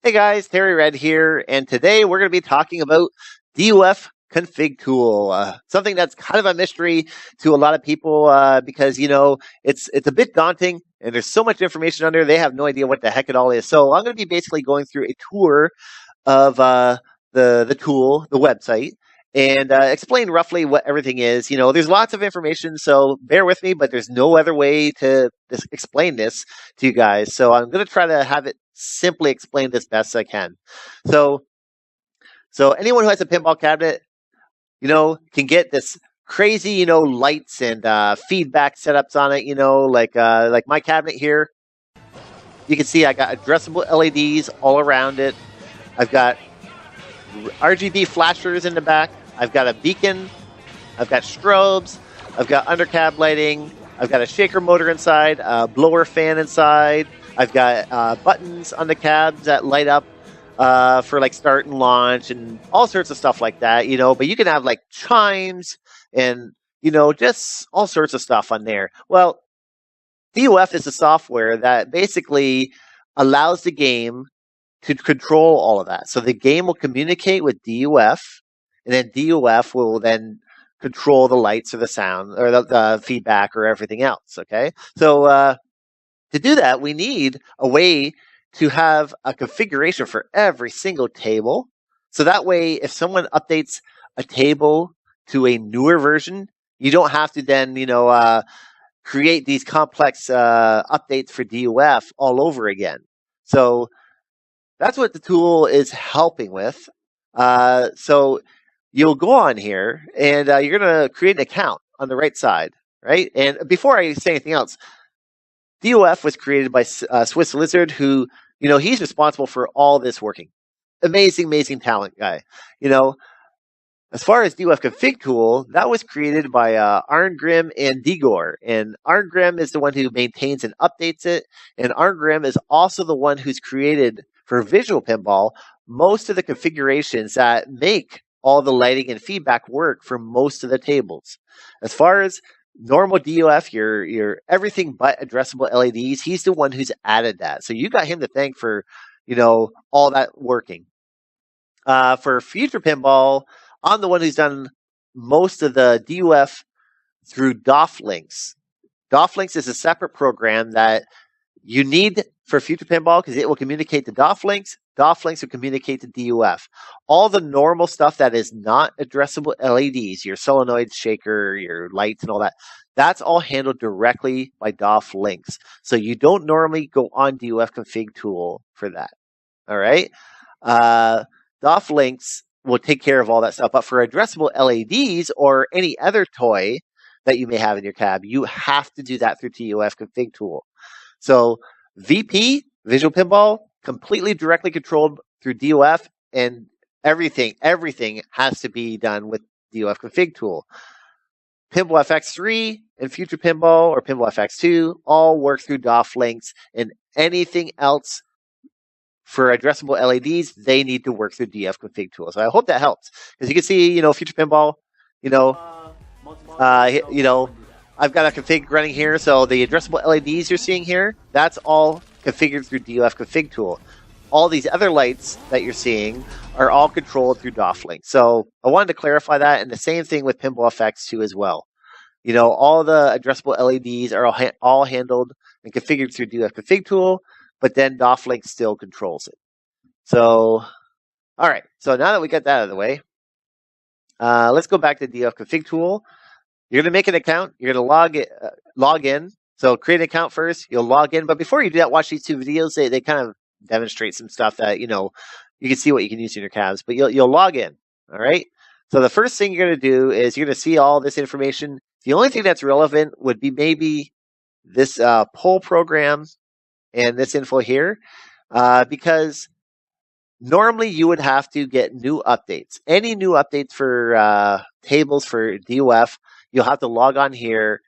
Hey guys, Terry Red here, and today we're going to be talking about DOF Config Tool, something that's kind of a mystery to a lot of people because it's a bit daunting, and there's so much information on there. They have no idea what the heck it all is. So I'm going to be basically going through a tour of the tool, the website, and explain roughly what everything is. There's lots of information, so bear with me, but there's no other way to explain this to you guys. So I'm going to try to have it simply explained as best I can. So anyone who has a pinball cabinet, can get this crazy, lights and feedback setups on it. Like my cabinet here. You can see I got addressable LEDs all around it. I've got RGB flashers in the back. I've got a beacon. I've got strobes. I've got undercab lighting. I've got a shaker motor inside, a blower fan inside. I've got buttons on the cabs that light up for like start and launch and all sorts of stuff like that, But you can have like chimes and, just all sorts of stuff on there. Well, DOF is a software that basically allows the game to control all of that. So the game will communicate with DOF, and then DOF will then control the lights or the sound or the feedback or everything else, okay? So to do that, we need a way to have a configuration for every single table. So that way, if someone updates a table to a newer version, you don't have to then, create these complex updates for DOF all over again. So that's what the tool is helping with. So you'll go on here and you're going to create an account on the right side, right? And before I say anything else, DOF was created by Swiss Lizard, who, he's responsible for all this working. Amazing talent guy. As far as DOF Config Tool, that was created by Arngrim and Digor. And Arngrim is the one who maintains and updates it. And Arngrim is also the one who's created, for Visual Pinball, most of the configurations that make all the lighting and feedback work for most of the tables. As far as normal DOF, your everything but addressable LEDs, he's the one who's added that. So you got him to thank for, all that working. For Future Pinball, I'm the one who's done most of the DOF through DOF Links. DOF Links is a separate program that you need for Future Pinball because it will communicate to DOF Links. DOF Links will communicate to DOF. All the normal stuff that is not addressable LEDs, your solenoid shaker, your lights and all that, that's all handled directly by DOF Links. So you don't normally go on DOF Config Tool for that. All right? DOF Links will take care of all that stuff. But for addressable LEDs or any other toy that you may have in your cab, you have to do that through DOF Config Tool. So VP, Visual Pinball, completely directly controlled through DOF, and everything has to be done with DOF Config Tool. Pinball FX3 and Future Pinball or Pinball FX2 all work through DOF Links, and anything else for addressable LEDs, they need to work through DOF Config Tool. So I hope that helps. Because you can see, Future Pinball, I've got a config running here. So the addressable LEDs you're seeing here, that's all configured through DOF Config Tool. All these other lights that you're seeing are all controlled through DOF Link. So I wanted to clarify that, and the same thing with Pinball FX2 as well. All the addressable LEDs are all handled and configured through DOF Config Tool, but then DOF Link still controls it. So, all right. So now that we got that out of the way, let's go back to DOF Config Tool. You're going to make an account. You're going to log in. So create an account first. You'll log in. But before you do that, watch these two videos. They kind of demonstrate some stuff that, you can see what you can use in your cabs. But you'll log in. All right. So the first thing you're going to do is you're going to see all this information. The only thing that's relevant would be maybe this poll program and this info here, because normally you would have to get new updates. Any new updates for tables for DOF, you'll have to log on here,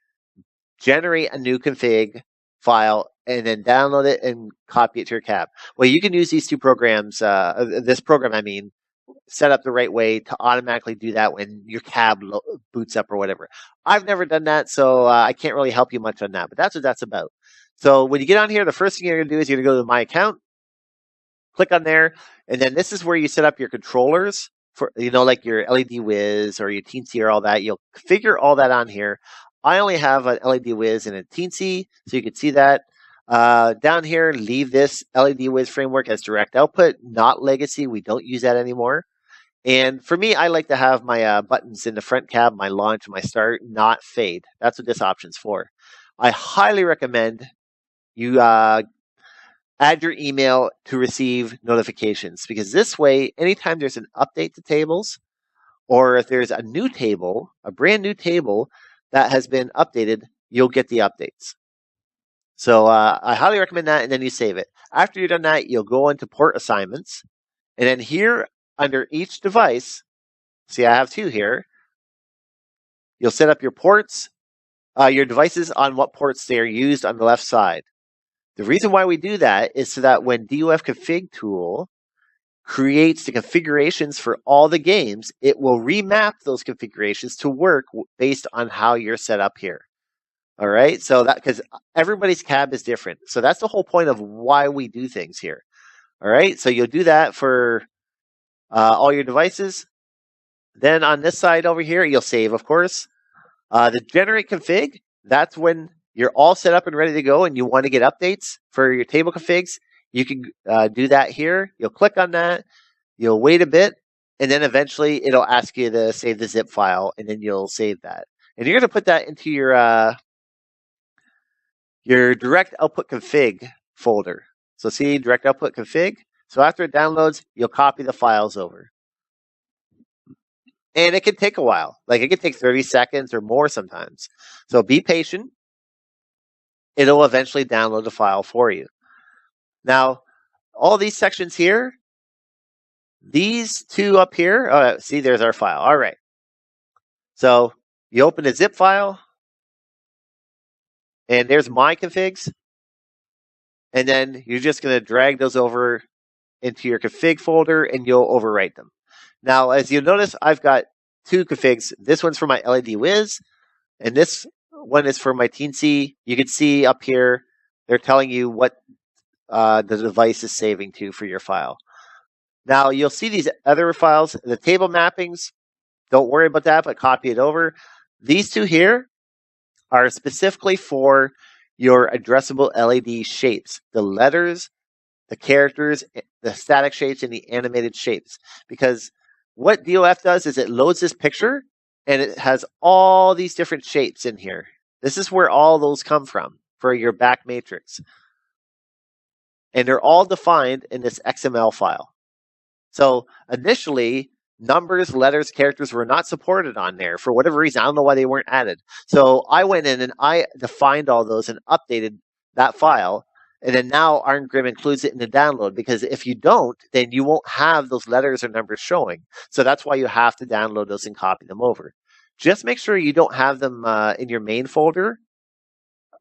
generate a new config file, and then download it and copy it to your cab. Well, you can use these two programs, this program, set up the right way to automatically do that when your cab boots up or whatever. I've never done that, so I can't really help you much on that, but that's what that's about. So when you get on here, the first thing you're going to do is you're going to go to My Account. click on there, and then this is where you set up your controllers for, like your LED Wiz or your Teensy or all that. You'll configure all that on here. I only have an LED Wiz and a Teensy, so you can see that. Down here, leave this LED Wiz framework as direct output, not legacy. We don't use that anymore. And for me, I like to have my buttons in the front cab, my launch, my start, not fade. That's what this option's for. I highly recommend you add your email to receive notifications, because this way, anytime there's an update to tables, or if there's a new table, a brand new table that has been updated, you'll get the updates. So I highly recommend that, and then you save it. After you've done that, you'll go into port assignments, and then here under each device, see I have 2 here, you'll set up your ports, your devices on what ports they are used on the left side. The reason why we do that is so that when DOF Config Tool creates the configurations for all the games, it will remap those configurations to work based on how you're set up here. All right, so that, because everybody's cab is different. So that's the whole point of why we do things here. All right, so you'll do that for all your devices. Then on this side over here, you'll save, of course. The generate config, that's when you're all set up and ready to go and you want to get updates for your table configs. You can do that here. You'll click on that. You'll wait a bit, and then eventually it'll ask you to save the zip file, and then you'll save that. And you're going to put that into your direct output config folder. So see, direct output config. So after it downloads, you'll copy the files over. And it can take a while. Like it can take 30 seconds or more sometimes. So be patient. It'll eventually download the file for you. Now, all these sections here, these 2 up here, see, there's our file. All right. So you open a zip file, and there's my configs. And then you're just going to drag those over into your config folder, and you'll overwrite them. Now, as you'll notice, I've got 2 configs. This one's for my LED Wiz, and this one is for my Teensy. You can see up here, they're telling you what the device is saving to for your file. Now, you'll see these other files, the table mappings. Don't worry about that, but copy it over. These 2 here are specifically for your addressable LED shapes, the letters, the characters, the static shapes, and the animated shapes. Because what DOF does is it loads this picture, and it has all these different shapes in here. This is where all those come from for your back matrix. And they're all defined in this XML file. So initially, numbers, letters, characters were not supported on there for whatever reason. I don't know why they weren't added. So I went in and I defined all those and updated that file. And then now ArnGrim includes it in the download, because if you don't, then you won't have those letters or numbers showing. So that's why you have to download those and copy them over. Just make sure you don't have them in your main folder.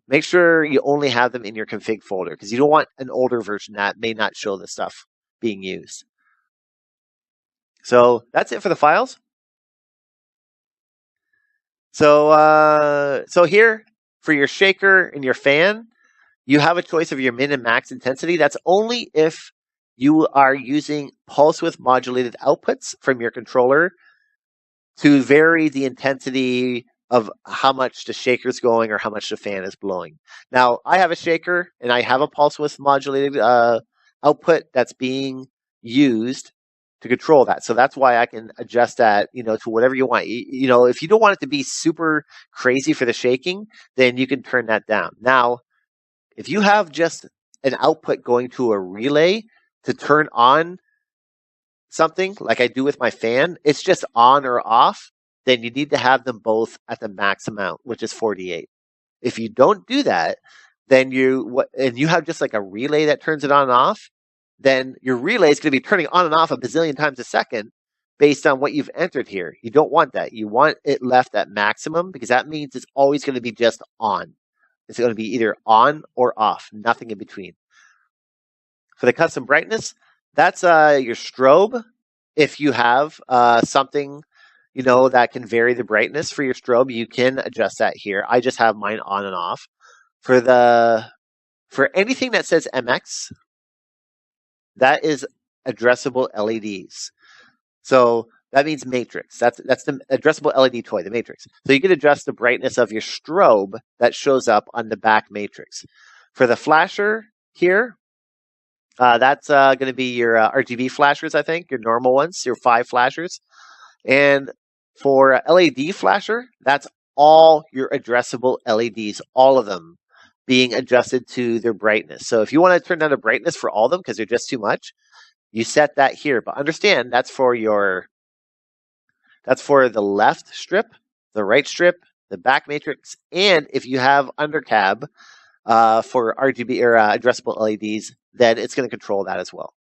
Make sure you only have them in your config folder, because you don't want an older version that may not show the stuff being used. So that's it for the files. So here for your shaker and your fan, you have a choice of your min and max intensity. That's only if you are using pulse width modulated outputs from your controller to vary the intensity of how much the shaker's going or how much the fan is blowing. Now, I have a shaker and I have a pulse width modulated output that's being used to control that. So that's why I can adjust that, to whatever you want. If you don't want it to be super crazy for the shaking, then you can turn that down. Now, if you have just an output going to a relay to turn on something like I do with my fan, it's just on or off, then you need to have them both at the max amount, which is 48. If you don't do that, then you have just like a relay that turns it on and off, then your relay is going to be turning on and off a bazillion times a second based on what you've entered here. You don't want that. You want it left at maximum, because that means it's always going to be just on. It's going to be either on or off, nothing in between. For the custom brightness, that's your strobe. If you have something, that can vary the brightness for your strobe, you can adjust that here. I just have mine on and off. For anything that says MX, that is addressable LEDs. So that means matrix. That's the addressable LED toy, the matrix. So you can adjust the brightness of your strobe that shows up on the back matrix. For the flasher here, that's going to be your RGB flashers, I think, your normal ones, your 5 flashers. And for LED flasher, that's all your addressable LEDs, all of them being adjusted to their brightness. So if you want to turn down the brightness for all of them because they're just too much, you set that here. But understand that's for the left strip, the right strip, the back matrix, and if you have undercab for RGB or addressable LEDs, then it's going to control that as well.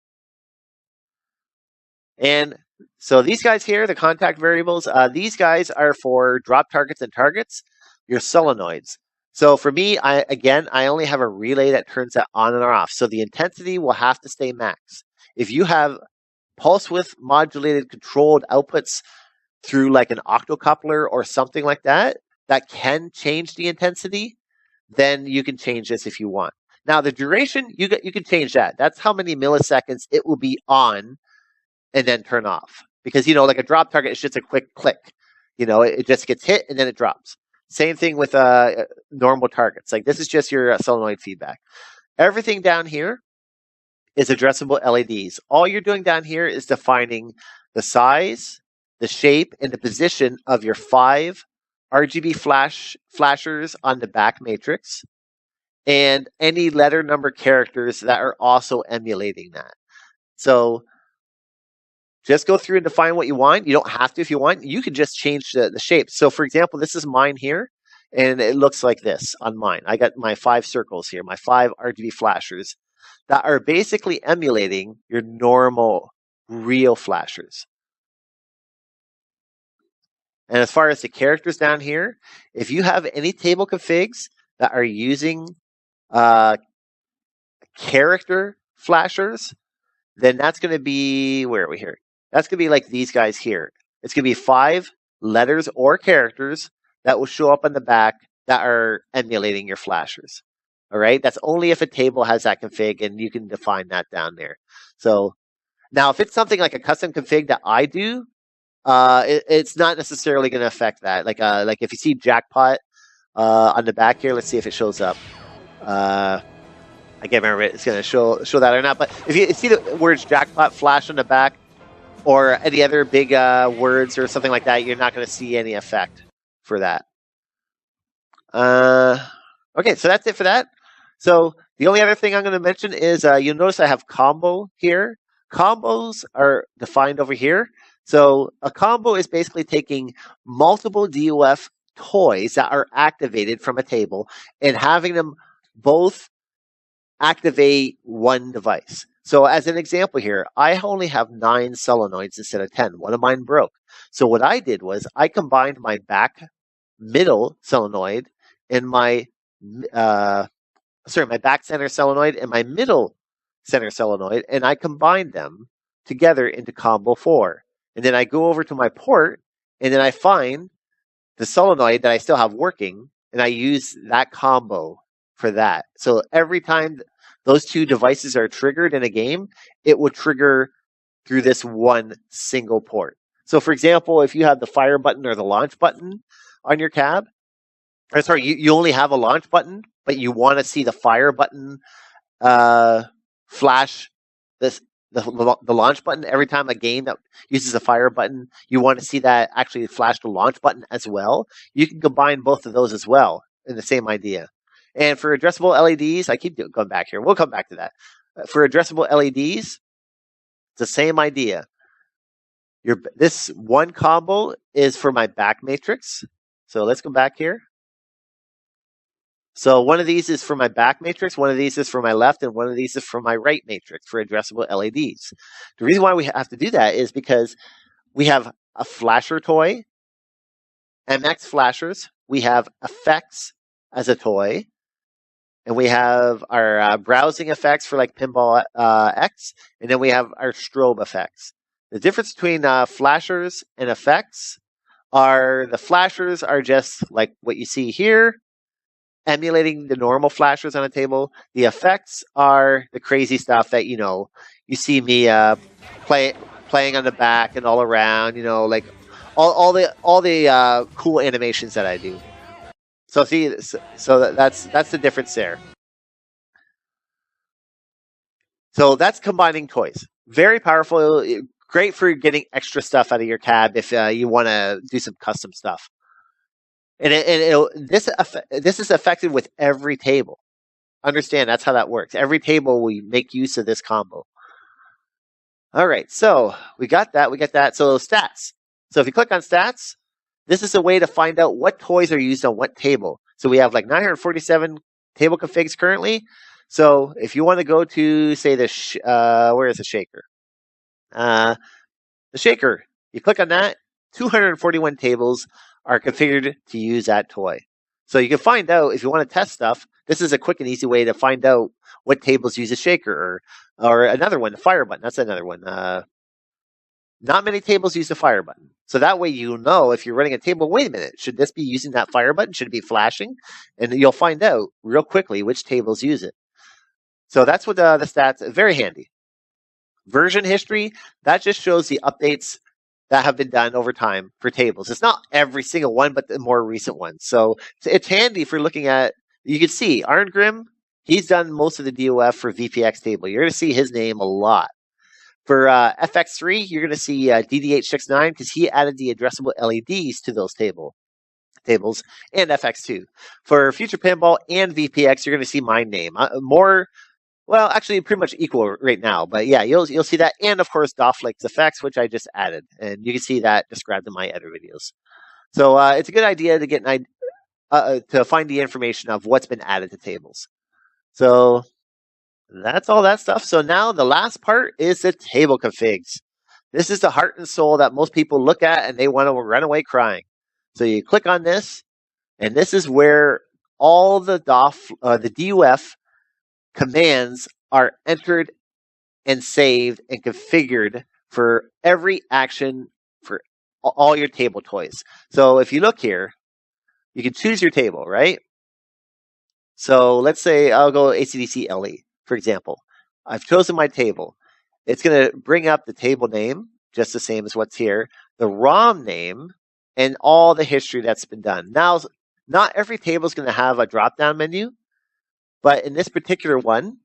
And so these guys here, the contact variables, these guys are for drop targets and targets, your solenoids. So for me, I only have a relay that turns that on and off. So the intensity will have to stay max. If you have pulse width modulated controlled outputs through like an octocoupler or something like that, that can change the intensity, then you can change this if you want. Now the duration, you can change that. That's how many milliseconds it will be on and then turn off. Because, like a drop target is just a quick click. It just gets hit and then it drops. Same thing with normal targets. Like this is just your solenoid feedback. Everything down here is addressable LEDs. All you're doing down here is defining the size, the shape, and the position of your 5 RGB flashers on the back matrix, and any letter number characters that are also emulating that. So just go through and define what you want. You don't have to if you want. You can just change the shape. So for example, this is mine here, and it looks like this on mine. I got my 5 circles here, my 5 RGB flashers that are basically emulating your normal real flashers. And as far as the characters down here, if you have any table configs that are using character flashers, then that's going to be, where are we here? That's going to be like these guys here. It's going to be 5 letters or characters that will show up on the back that are emulating your flashers. All right, that's only if a table has that config, and you can define that down there. So now, if it's something like a custom config that I do, it's not necessarily going to affect that. Like if you see jackpot on the back here, let's see if it shows up. I can't remember if it's going to show that or not. But if you see the words jackpot flash on the back, or any other big words or something like that, you're not going to see any effect for that. Okay, so that's it for that. So the only other thing I'm going to mention is you'll notice I have combo here. Combos are defined over here. So a combo is basically taking multiple DOF toys that are activated from a table and having them both activate one device. So as an example here, I only have 9 solenoids instead of 10. One of mine broke. So what I did was I combined my back middle solenoid and my back center solenoid and my middle center solenoid, and I combined them together into combo 4. And then I go over to my port, and then I find the solenoid that I still have working, and I use that combo for that. So every time those 2 devices are triggered in a game, it will trigger through this one single port. So for example, if you have the fire button or the launch button on your cab, or sorry, you only have a launch button, but you want to see the fire button flash the launch button every time a game that uses a fire button, you want to see that actually flash the launch button as well. You can combine both of those as well in the same idea. And for addressable LEDs, I keep going back here. We'll come back to that. For addressable LEDs, it's the same idea. This one combo is for my back matrix. So let's go back here. So one of these is for my back matrix, one of these is for my left, and one of these is for my right matrix for addressable LEDs. The reason why we have to do that is because we have a flasher toy, MX flashers, we have effects as a toy, and we have our browsing effects for like Pinball X, and then we have our strobe effects. The difference between flashers and effects are the flashers are just like what you see here, emulating the normal flashers on a table. The effects are the crazy stuff that, you know, you see me playing on the back and all around, you know, like all the cool animations that I do. So see, so that's the difference there. So that's combining toys. Very powerful. Great for getting extra stuff out of your cab if you want to do some custom stuff. And this is effective with every table. Understand, that's how that works. Every table we make use of this combo. All right, so we got that. So stats. So if you click on stats, this is a way to find out what toys are used on what table. So we have like 947 table configs currently. So if you want to go to, say, where is the shaker? The shaker. You click on that. 241 tables are configured to use that toy. So you can find out if you want to test stuff. This is a quick and easy way to find out what tables use a shaker, or another one, the fire button. That's another one. Not many tables use the fire button. So that way you know if you're running a table, wait a minute, should this be using that fire button? Should it be flashing? And you'll find out real quickly which tables use it. So that's what the stats, very handy. Version history, that just shows the updates that have been done over time for tables. It's not every single one, but the more recent ones. So it's handy for looking at, you can see Arn Grimm, he's done most of the DOF for VPX table. You're going to see his name a lot. For FX3, you're going to see DDH69 because he added the addressable LEDs to those tables, and FX2. For Future Pinball and VPX, you're going to see my name. Well, actually, pretty much equal right now. But yeah, you'll see that, and of course, DOF effects, which I just added, and you can see that described in my other videos. So it's a good idea to get to find the information of what's been added to tables. So that's all that stuff. So now the last part is the table configs. This is the heart and soul that most people look at and they want to run away crying. So you click on this, and this is where all the DOF commands are entered and saved and configured for every action for all your table toys. So if you look here, you can choose your table, right? So let's say I'll go ACDC LE, for example. I've chosen my table. It's going to bring up the table name, just the same as what's here, the ROM name, and all the history that's been done. Now, not every table is going to have a drop-down menu, but in this particular one,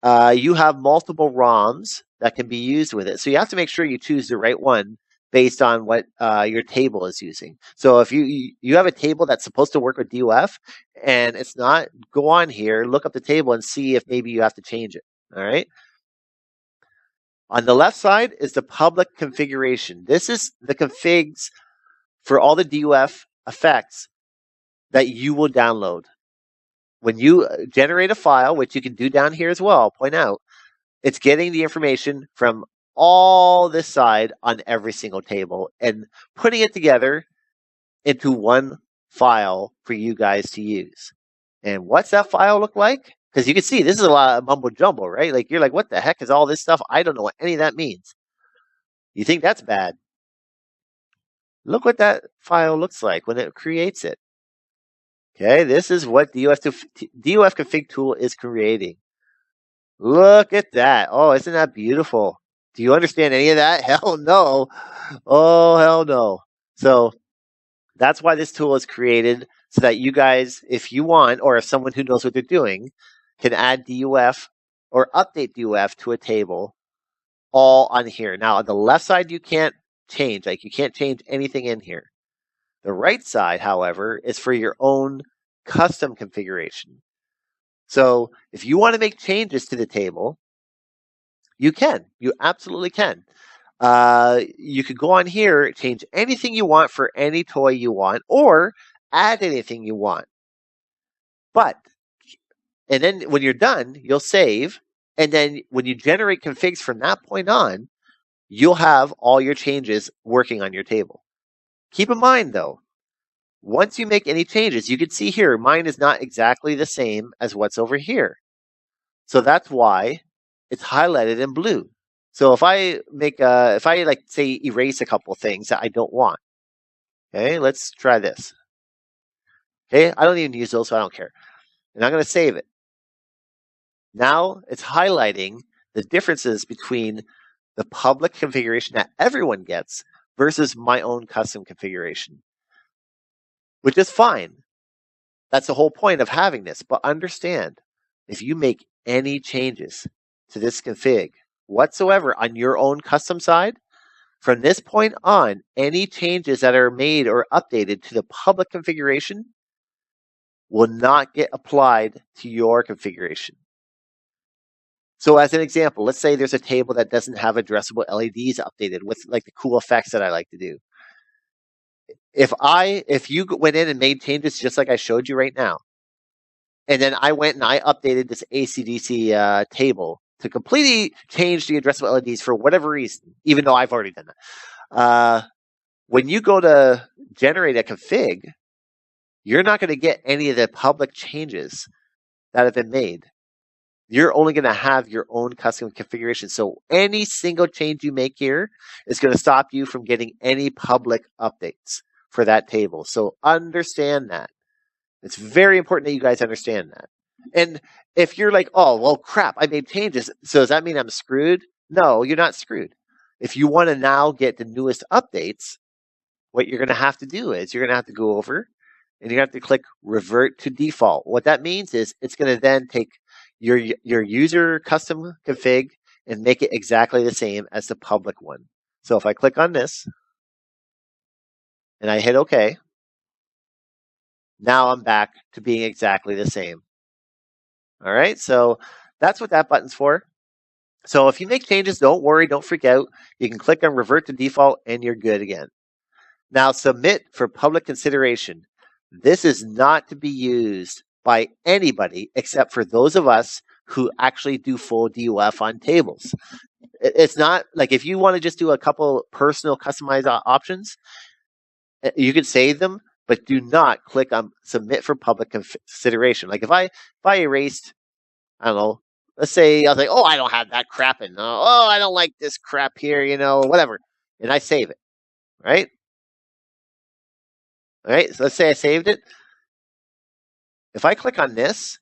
you have multiple ROMs that can be used with it. So you have to make sure you choose the right one based on what your table is using. So if you have a table that's supposed to work with DOF and it's not, go on here, look up the table and see if maybe you have to change it. All right. On the left side is the public configuration. This is the configs for all the DOF effects that you will download. When you generate a file, which you can do down here as well, I'll point out, it's getting the information from all this side on every single table and putting it together into one file for you guys to use. And what's that file look like? Because you can see this is a lot of mumbo jumbo, right? Like you're like, what the heck is all this stuff? I don't know what any of that means. You think that's bad? Look what that file looks like when it creates it. Okay, this is what DOF Config Tool is creating. Look at that. Oh, isn't that beautiful? Do you understand any of that? Hell no. Oh, hell no. So that's why this tool is created, so that you guys, if you want, or if someone who knows what they're doing, can add DOF or update DOF to a table all on here. Now, on the left side, you can't change. Like, you can't change anything in here. The right side, however, is for your own custom configuration. So if you want to make changes to the table, you can. You absolutely can. You could go on here, change anything you want for any toy you want, or add anything you want. And then when you're done, you'll save. And then when you generate configs from that point on, you'll have all your changes working on your table. Keep in mind, though, once you make any changes, you can see here, mine is not exactly the same as what's over here. So that's why it's highlighted in blue. So if I say erase a couple things that I don't want, okay, let's try this. Okay, I don't even use those, so I don't care. And I'm going to save it. Now it's highlighting the differences between the public configuration that everyone gets versus my own custom configuration, which is fine. That's the whole point of having this. But understand, if you make any changes to this config whatsoever on your own custom side, from this point on, any changes that are made or updated to the public configuration will not get applied to your configuration. So as an example, let's say there's a table that doesn't have addressable LEDs updated with like the cool effects that I like to do. If you went in and made changes just like I showed you right now, and then I went and I updated this AC/DC table to completely change the addressable LEDs for whatever reason, even though I've already done that. When you go to generate a config, you're not going to get any of the public changes that have been made. You're only going to have your own custom configuration. So any single change you make here is going to stop you from getting any public updates for that table. So understand that. It's very important that you guys understand that. And if you're like, oh, well, crap, I made changes, so does that mean I'm screwed? No, you're not screwed. If you want to now get the newest updates, what you're going to have to do is you're going to have to go over and you have to click revert to default. What that means is it's going to then take your user custom config and make it exactly the same as the public one. So if I click on this and I hit OK, now I'm back to being exactly the same. All right, so that's what that button's for. So if you make changes, don't worry, don't freak out. You can click on revert to default and you're good again. Now submit for public consideration. This is not to be used by anybody except for those of us who actually do full DOF on tables. It's not like if you want to just do a couple personal customized options, you can save them, but do not click on submit for public consideration. Like if I erased, I don't know, let's say I was like, oh, I don't have that crap in. Oh, I don't like this crap here, whatever. And I save it, right? All right, so let's say I saved it. If I click on this,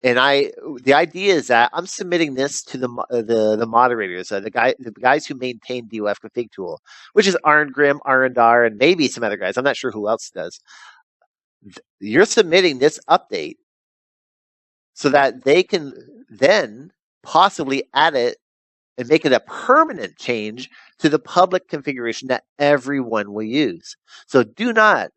and the idea is that I'm submitting this to the moderators, the guys who maintain DOF Config Tool, which is Arngrim, Arundar, and maybe some other guys. I'm not sure who else does. You're submitting this update so that they can then possibly add it and make it a permanent change to the public configuration that everyone will use. So do not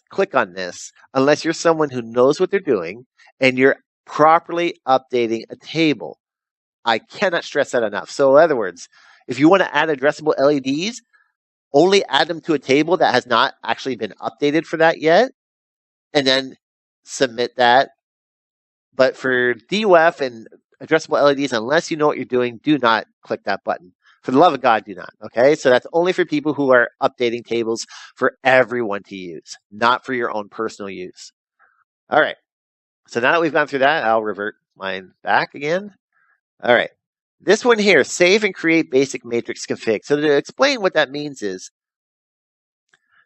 click on this unless you're someone who knows what they're doing and you're properly updating a table. I cannot stress that enough. So in other words, if you want to add addressable LEDs, only add them to a table that has not actually been updated for that yet, and then submit that. But for DOF and addressable LEDs, unless you know what you're doing, do not click that button. For the love of God, do not. Okay, so that's only for people who are updating tables for everyone to use, not for your own personal use. All right, so now that we've gone through that, I'll revert mine back again. All right, this one here, save and create basic matrix config. So to explain what that means is,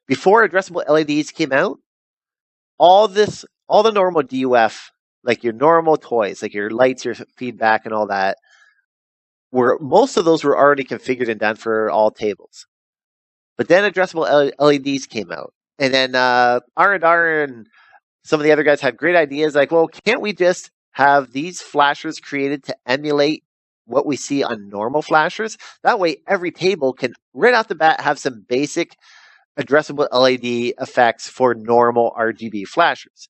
before addressable LEDs came out, all the normal DOF, like your normal toys, like your lights, your feedback, and all that, most of those were already configured and done for all tables. But then addressable LEDs came out. And then R&R and some of the other guys had great ideas like, well, can't we just have these flashers created to emulate what we see on normal flashers? That way every table can, right off the bat, have some basic addressable LED effects for normal RGB flashers.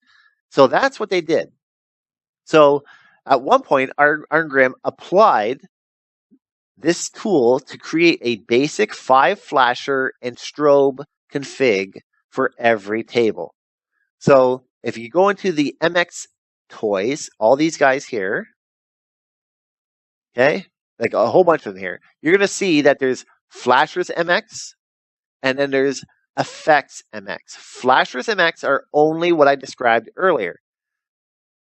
So that's what they did. So at one point, Arngrim applied this tool to create a basic 5-flasher and strobe config for every table. So if you go into the MX toys, all these guys here, okay, like a whole bunch of them here, you're going to see that there's Flashers MX and then there's Effects MX. Flashers MX are only what I described earlier,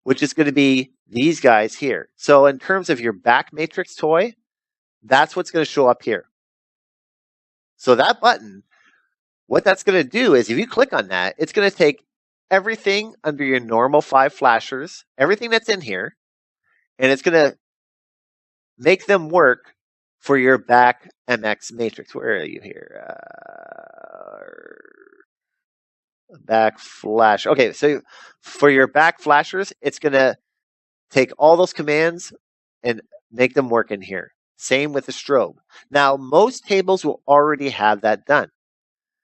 which is going to be these guys here. So in terms of your back matrix toy, that's what's going to show up here. So that button, what that's going to do is if you click on that, it's going to take everything under your normal 5 flashers, everything that's in here, and it's going to make them work for your back MX matrix. Where are you here? Back flash. Okay, so for your back flashers, it's going to take all those commands and make them work in here. Same with the strobe. Now, most tables will already have that done.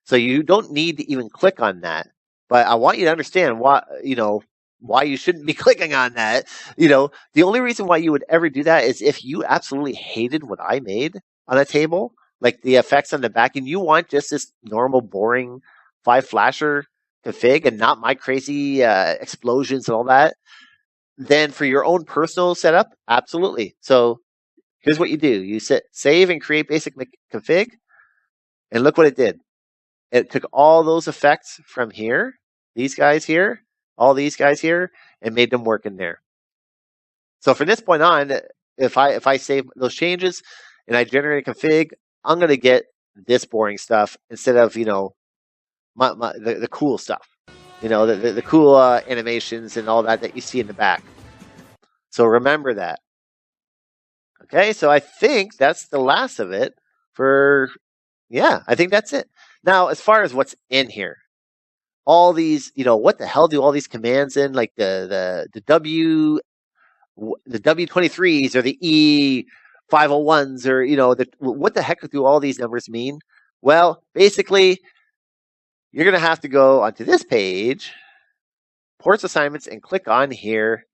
So you don't need to even click on that. But I want you to understand why you shouldn't be clicking on that. The only reason why you would ever do that is if you absolutely hated what I made on a table, like the effects on the back, and you want just this normal, boring 5 flasher config and not my crazy explosions and all that. Then for your own personal setup, absolutely. So here's what you do. You save and create basic config, and look what it did. It took all those effects from here, these guys here, all these guys here, and made them work in there. So from this point on, if I save those changes and I generate a config, I'm going to get this boring stuff instead of, the cool stuff. The cool animations and all that you see in the back. So remember that. Okay, so I think that's the last of it I think that's it. Now, as far as what's in here, all these, what the hell do all these commands in, like the W23s or the E501s or, what the heck do all these numbers mean? Well, basically, you're going to have to go onto this page, ports assignments, and click on here.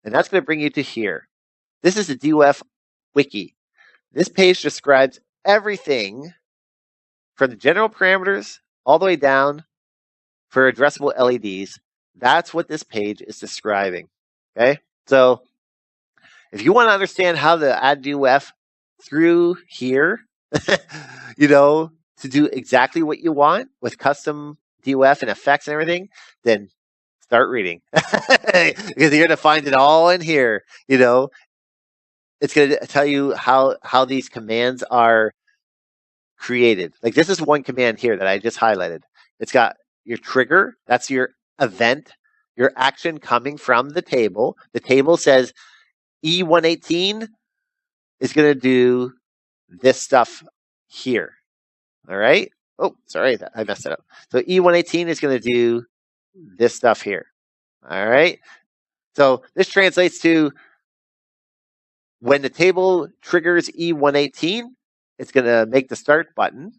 And that's going to bring you to here. This is the DOF wiki. This page describes everything from the general parameters all the way down for addressable LEDs. That's what this page is describing. Okay? So if you want to understand how to add DOF through here, to do exactly what you want with custom DOF and effects and everything, then start reading. Because you're going to find it all in here. It's going to tell you how these commands are created. Like this is one command here that I just highlighted. It's got your trigger. That's your event, your action coming from the table. The table says E118 is going to do this stuff here. All right. Oh, sorry. I messed it up. So E118 is going to do this stuff here. All right. So this translates to when the table triggers E118, it's going to make the start button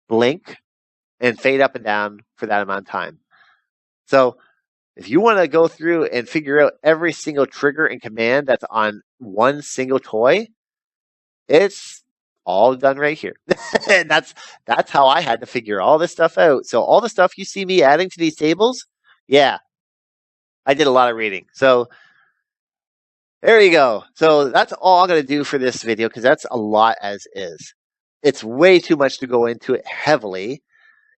blink and fade up and down for that amount of time. So if you want to go through and figure out every single trigger and command that's on one single toy, it's all done right here. And that's how I had to figure all this stuff out. So all the stuff you see me adding to these tables, I did a lot of reading. So there you go. So that's all I'm going to do for this video because that's a lot as is. It's way too much to go into it heavily,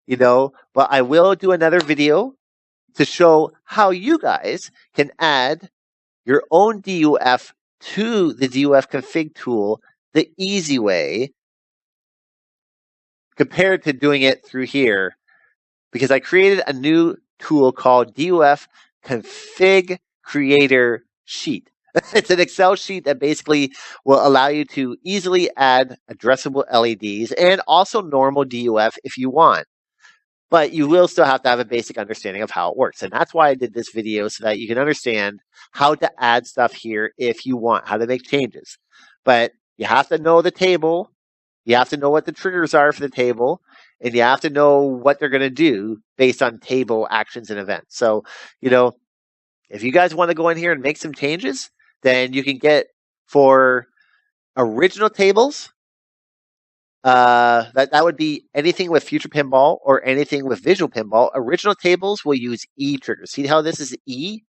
but I will do another video to show how you guys can add your own DOF to the DOF Config Tool the easy way compared to doing it through here, because I created a new tool called DOF Config Creator Sheet. It's an Excel sheet that basically will allow you to easily add addressable LEDs and also normal DOF if you want. But you will still have to have a basic understanding of how it works. And that's why I did this video, so that you can understand how to add stuff here if you want, how to make changes. But you have to know the table. You have to know what the triggers are for the table. And you have to know what they're going to do based on table actions and events. So, if you guys want to go in here and make some changes, then you can get for original tables, that would be anything with Future Pinball or anything with Visual Pinball. Original tables will use E triggers. See how this is E?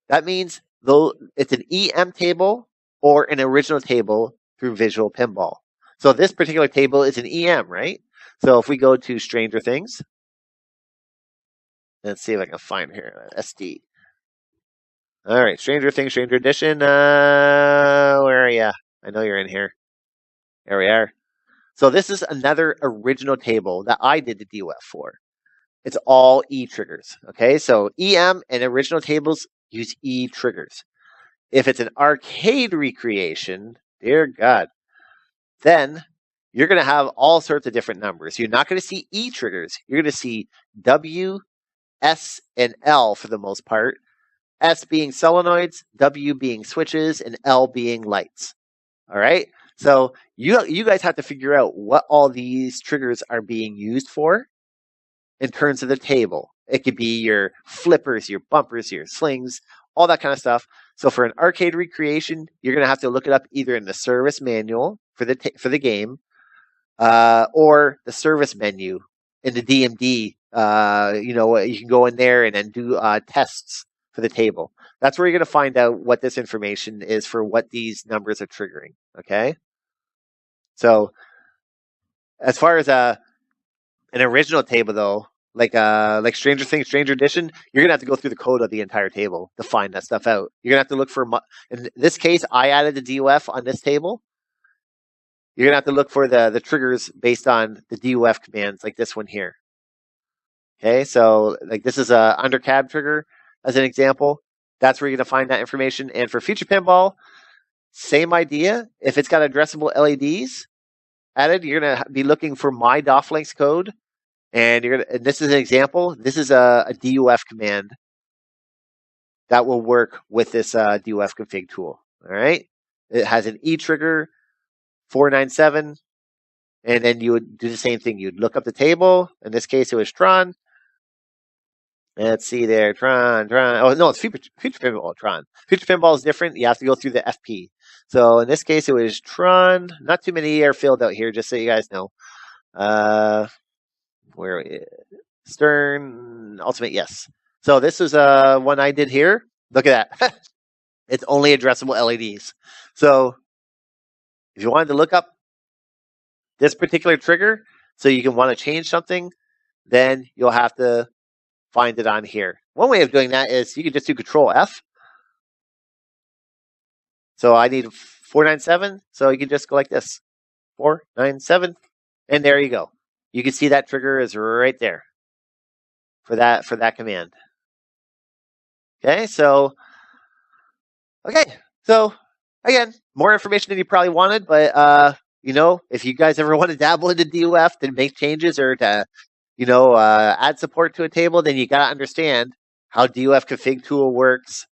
That means though it's an EM table or an original table through Visual Pinball. So this particular table is an EM, right? So if we go to Stranger Things, let's see if I can find here SD. All right, Stranger Things, Stranger Edition. Where are you? I know you're in here. There we are. So this is another original table that I did the DOF for. it's all E triggers. Okay, so EM and original tables use E triggers. If it's an arcade recreation, dear God, then you're going to have all sorts of different numbers. You're not going to see E triggers. You're going to see W, S, and L for the most part. S being solenoids, W being switches, and L being lights. All right. So you guys have to figure out what all these triggers are being used for in terms of the table. It could be your flippers, your bumpers, your slings, all that kind of stuff. So for an arcade recreation, you're going to have to look it up either in the service manual for the game, or the service menu in the DMD. You can go in there and then do tests for the table. That's where you're going to find out what this information is for what these numbers are triggering. Okay. So as far as an original table, though, like Stranger Things, Stranger Edition, you're gonna have to go through the code of the entire table to find that stuff out. You're gonna have to look for. In this case, I added the DOF on this table. You're gonna have to look for the triggers based on the DOF commands, like this one here. Okay, so like this is a under cab trigger as an example. That's where you're gonna find that information. And for Future Pinball, same idea. If it's got addressable LEDs added, you're gonna be looking for my DOF links code. And this is an example. This is a DOF command that will work with this DOF config tool. All right. It has an E trigger 497. And then you would do the same thing. You'd look up the table. In this case, it was Tron. Let's see there. Tron. Oh, no, it's Future Pinball. Tron. Future Pinball is different. You have to go through the FP. So in this case, it was Tron. Not too many are filled out here, just so you guys know. Where Stern Ultimate, yes. So this is one I did here. Look at that. It's only addressable LEDs. So if you wanted to look up this particular trigger, so you can want to change something, then you'll have to find it on here. One way of doing that is you can just do Control F. So I need 497. So you can just go like this, 497, and there you go. You can see that trigger is right there for that command. Okay, so again, more information than you probably wanted, but if you guys ever want to dabble into DOF to make changes or to add support to a table, then you got to understand how DOF Config Tool works.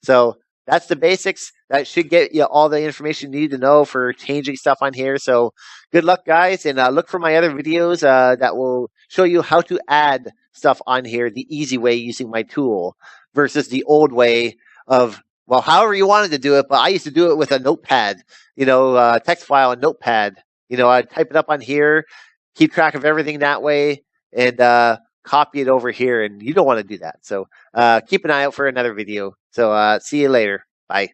So that's the basics. That should get you all the information you need to know for changing stuff on here. So good luck, guys, and look for my other videos that will show you how to add stuff on here the easy way using my tool versus the old way of, well, however you wanted to do it. But I used to do it with a notepad, text file and notepad. I'd type it up on here, keep track of everything that way, and copy it over here. And you don't want to do that. So keep an eye out for another video. So see you later. Bye.